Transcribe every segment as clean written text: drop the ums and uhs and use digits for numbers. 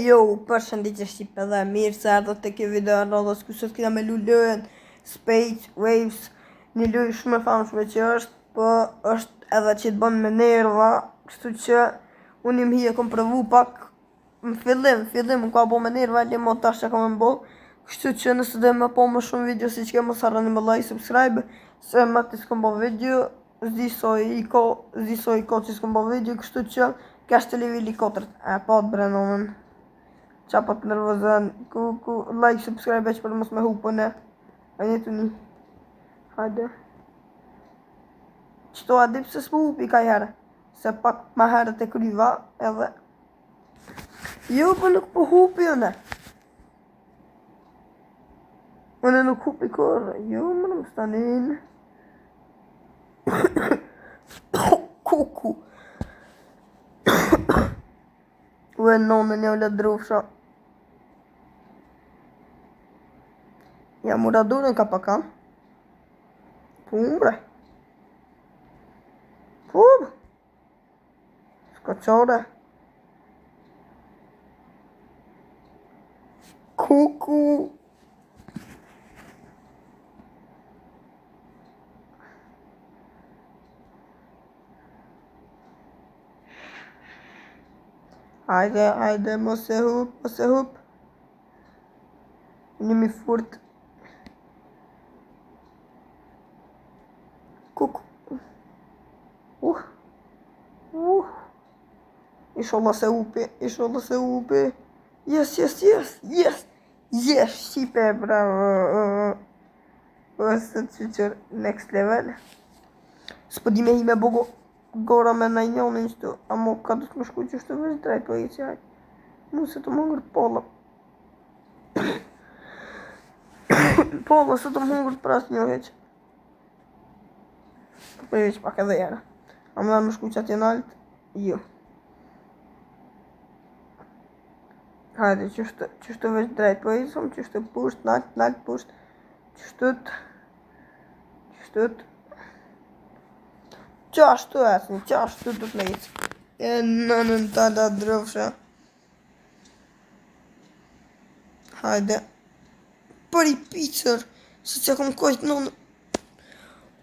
Jo, përshëndetje Shqipe dhe mirë se ardhët të kjo video në radhës ku sot kina me lullën Space Waves, një lujë shumë e famshme që është edhe që të bën me nerva, kështu që unë im hi e kom provu pak në fillim më ka bo me nerva, li mo tash që ka me mbo, kështu që nëse dhe me po më shumë video si që ke mos harroni me like, subscribe, se më të s'kom bo video, zisoj i ko që s'kom bo video, kështu që kështë të leveli 4, e pa të brenonën. Qa pa të nervozën, like, subscribe që për mos me hupën e një të një. Hajde. Qëto adip se s'po hupi ka herë, se pak ma herë të kryva edhe. Jo, për nuk po hupi une. Une nuk hupi kërë, jo, më në më stanin. Kuku. Ue nonë një ole drufsha. Ja mura durën ka paka. Pumbre. Pum. Skocore. Kuku. Hajde, mos e hup. Një furt. Kuku. Inshallah se hupi. Yes, Shqipe, bravo. Ose të qyqër next level. S'po di me hi me bogo gora me na njonin qëtu, amo ka du të më shku që shtu veç drejt, po i që hajt. Mu se të më hungër polla. Polla se të më hungër pras një heq. Po i veç pak edhe jera. A më dhe më shku që atje nalt? Jo. Hajde, qështu veç drejt, po i som, qështu pusht, nalt, pusht. Qështut. Qashtu esni, qashtu të të lejtë. E nënën të da drëfshë. Hajde. Për i picër, se që kom kojtë nënë.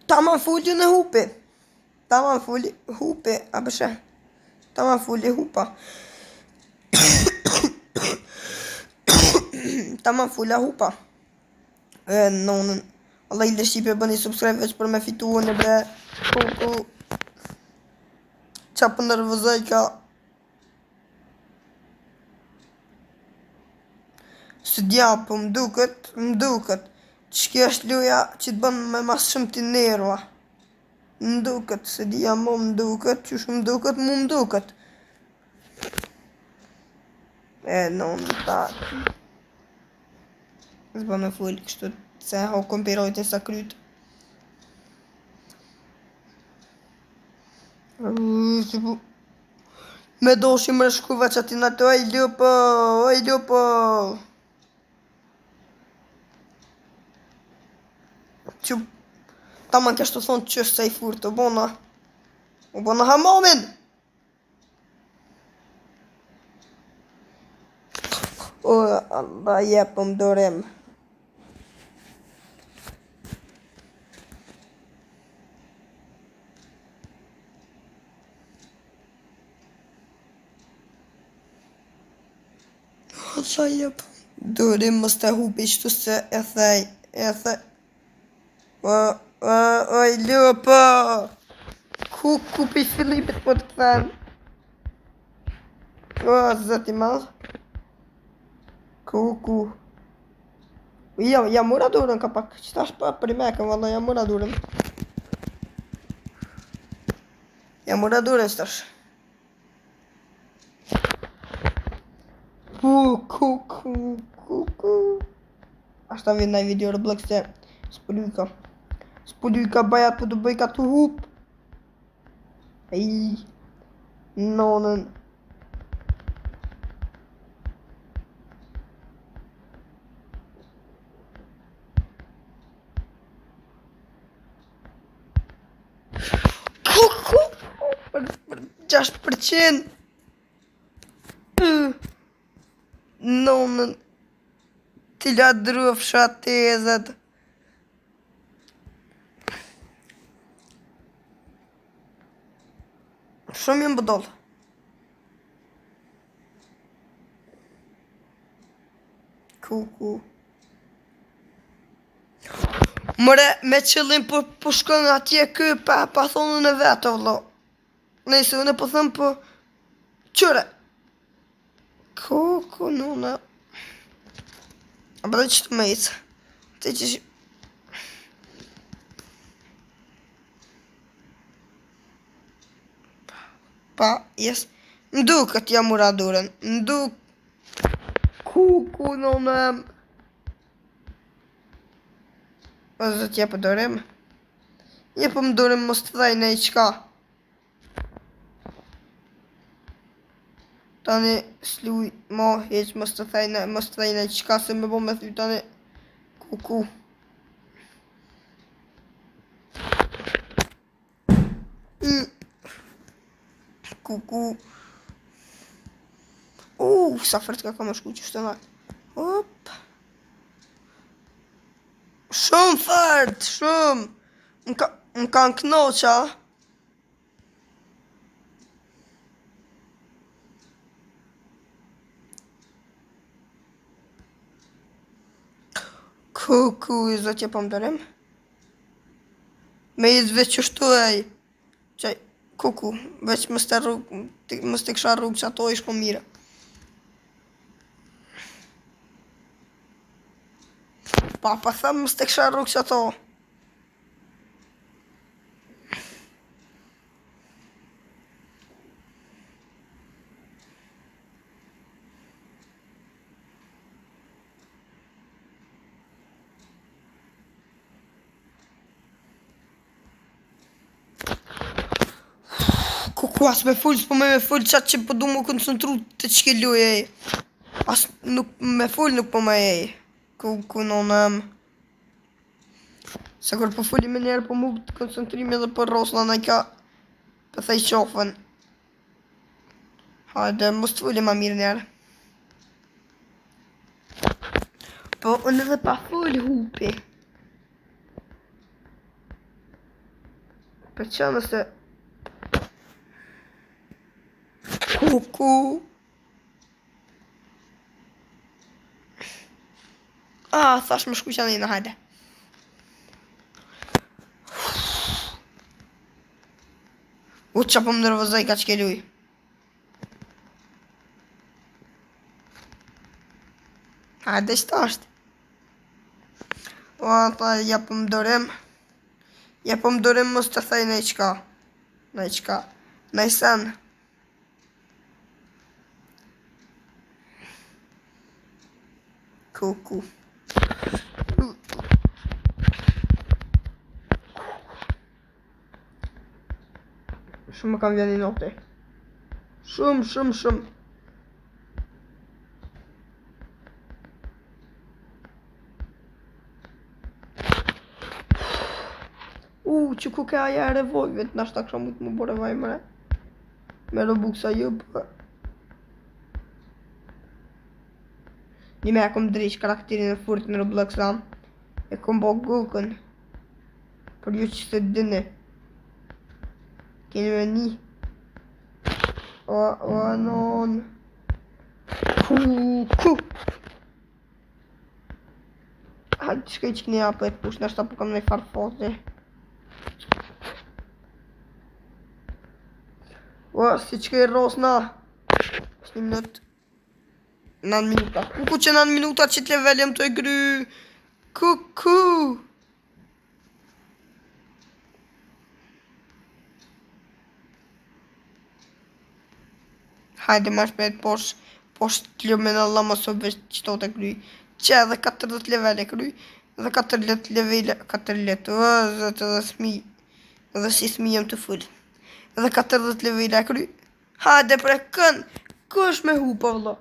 Ta ma fulli në hupi. A bëshe. Ta ma fulli hupa. Ta ma fulla hupa. E nënën. Allah i le Shqipe bëni subscribe veç për me fitu në bre. Kuku. Qa për nervozaj ka. Së dja, po më duket. Qëki është luja që të bën me mas shumë të nerva. Më duket, së dja mo më duket, qësh më duket. E, në ta. Së bën me full, kështu, se ho kompirojt e sa kryt. Me doshi më rëshkuva që ati në të oj lupo. Që ta man kështu thonë që është se i furtë, u bona hamamin. O, Allah jepëm dorim. Qa jep? Dorim mës të hupi qëtu se e thej. Oj, lupo! Ku pi Filipit po të këthen? O, zëti madh. Kuku. Ja mura durën ka pak. Qëta është pa për i mekën, valla, ja mura durën. Qëtash. Kuku. Ashta vjen në video Roblox se Spolujka bajat për të bëj ka të hup. Ej, nonën. Kuku. 6%. nonën të ladruf shatezet. Shumë jëmë bëdollë. Kuku. Mëre, me qëllim po shkon atje kë pa thonën e vetë, vëllo. Nëjse, unë po thëmë po... Qëre! Kuku, nuna. A bërë që të me icë. Të që që... Pa, jes. Nduk atë jam ura duren. Nduk. Kuku, nuna. O zë t'je për dorim. Je për më dorim mos të dhejnë e i qka. Tani sluj ma heq mos të dhejnë e qka se me bo me thuj tani. Kuku. Kuku. Sa fërtë ka më shku që shtë nga. Hop. Shumë fërtë, shumë. Më kanë knoqa. Kuku, i zotje po më dërim. Me i veç qështu e i. Qaj, kuku, veç mës të kësha rrugë që ato ish po mire. Pa thëmë mës të kësha rrugë që ato. Kuku, as me full, s'po me full qatë që po du më koncentru të qke luj e. As nuk me full nuk po me e. Kuku, nonëm. Se kur po fulli me njerë po mu të koncentrimi dhe për rosna në ka për thej qofën. Hajde, mos të fulli ma mirë njerë. Po, unë edhe pa full hupi. Për që nëse... Kuku. Thash më shku që në hajde. Që po më nërvëzoj ka që ke luj. Hajde që të ashtë. Ta ja po më dorim. Ja po më dorim mos të thej në i qka. Në i qka. Në i sen. Kuku. Shumë më kam vjen i note. Shumë. Që ku ka aja e revojve, të nashta kësha mu të më bore vaj mëre. Me Robux a ju për. Një me e kom drish karakterin e furt në Roblox am. E kom bo gukën. Për ju që se dine. Keni me një. Anon. Kuku. Hajtë që kej që këni apë e push, nashta po kam nëj farfote. Si që kej rosna. Së një minut. 9 minuta. Kuku që 9 minuta që të level jem të e gry. Kuku. Hajde ma shpet posh të ljume në Allah më sobe që të gry. Që edhe 40 level e gry. Dhe 40 level, 40 zëtë dhe smi. Dhe si smi jem të full. Dhe 40 level e gry. Hajde pre kënë. Kush me hu po vëllo.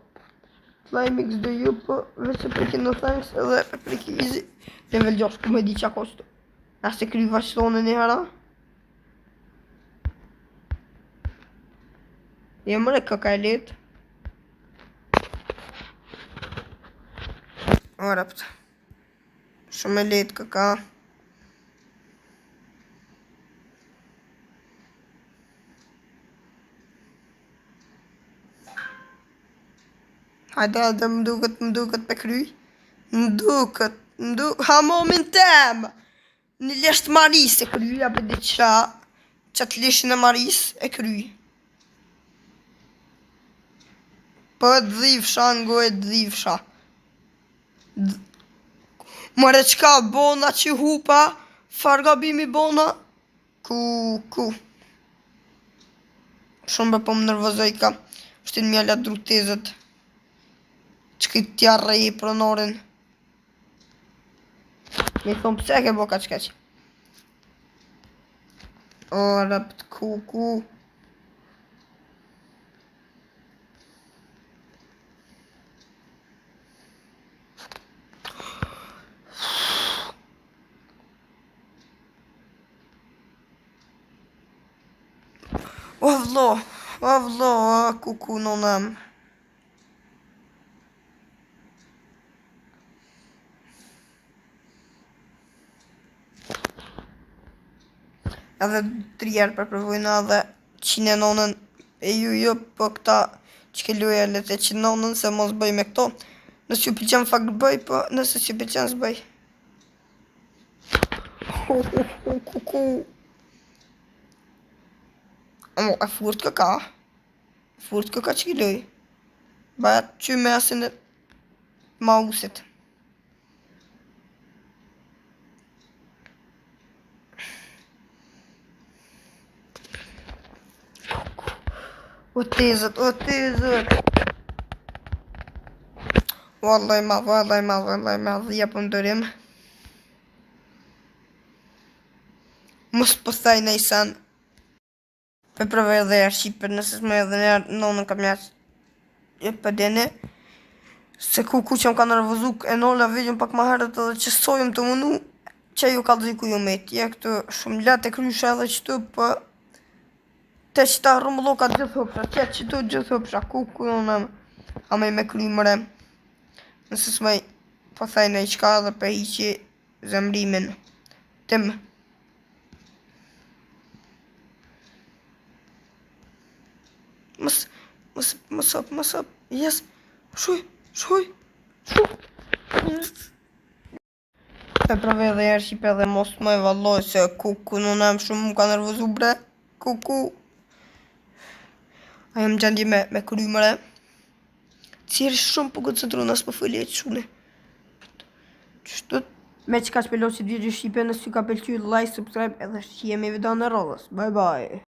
Slime X do ju po veç e preki no thanks edhe e preki easy. Level 6 ku me di qa kosto. Ase kry vazhdojnë një hera. Je mëre këka e letë. Orapt. Shumë e lehtë kaka. Hajde, më duket pe kry. Ha momin tem! Një lesht maris e kry, apo diqka. Qatë leshin e maris e kry. Po e dhivsha, ngo e dhivsha. Mare qka bona që hupa, fargabimi bona. Ku. Shumë po më nervozoj ka. Shtin mjalla drutezët. Që këtë tja rej pronorin. Me thonë pëse ke bo kaq. O, rapt ku. O vlo, ku nonam. Edhe 3 herë përprovojna edhe qine nonën e ju, po këta që ke luja le të qine nonën se mos bëj me këto. Nësë ju pëlqen fakt bëj, po nëse që pëlqen s'bëj. Ku. Amo, e furt këka. Furt këka që ki luj. Bëjat që me asin e mausit. O tezët. Vallaj ma, dhja për ndërim. Mos pëthaj në i sen. Për prëve edhe e shqipër, nëse s'me edhe njerë, nonën kam jashtë. E për dene. Se ku që më ka nervozuk e nolla videon pak ma herët edhe që sojëm të mënu. Që ju ka dhiku ju me tje këtu shumë letë e krysha edhe qëtu, për te që ta rëmulloka gjithë hëpësha, që tu gjithë hëpësha, ku nonëm. Amej me kry mëre. Nëse s'mej po thaj në i qka dhe për hiqi zemrimin tim. Mës hop, yes, shuj. Të prave dhe jërë shqipe dhe mos më e valloj se ku nonëm shumë më ka nervozu bre, ku. A jam gjendje me kry mëre. Cjerë shumë po koncentru nësë po fëllje që shune. Qështët? Me që ka shpelo që video shqipe nësë ju ka pëlqy, like, subscribe edhe shqie me video në rodhës. Bye.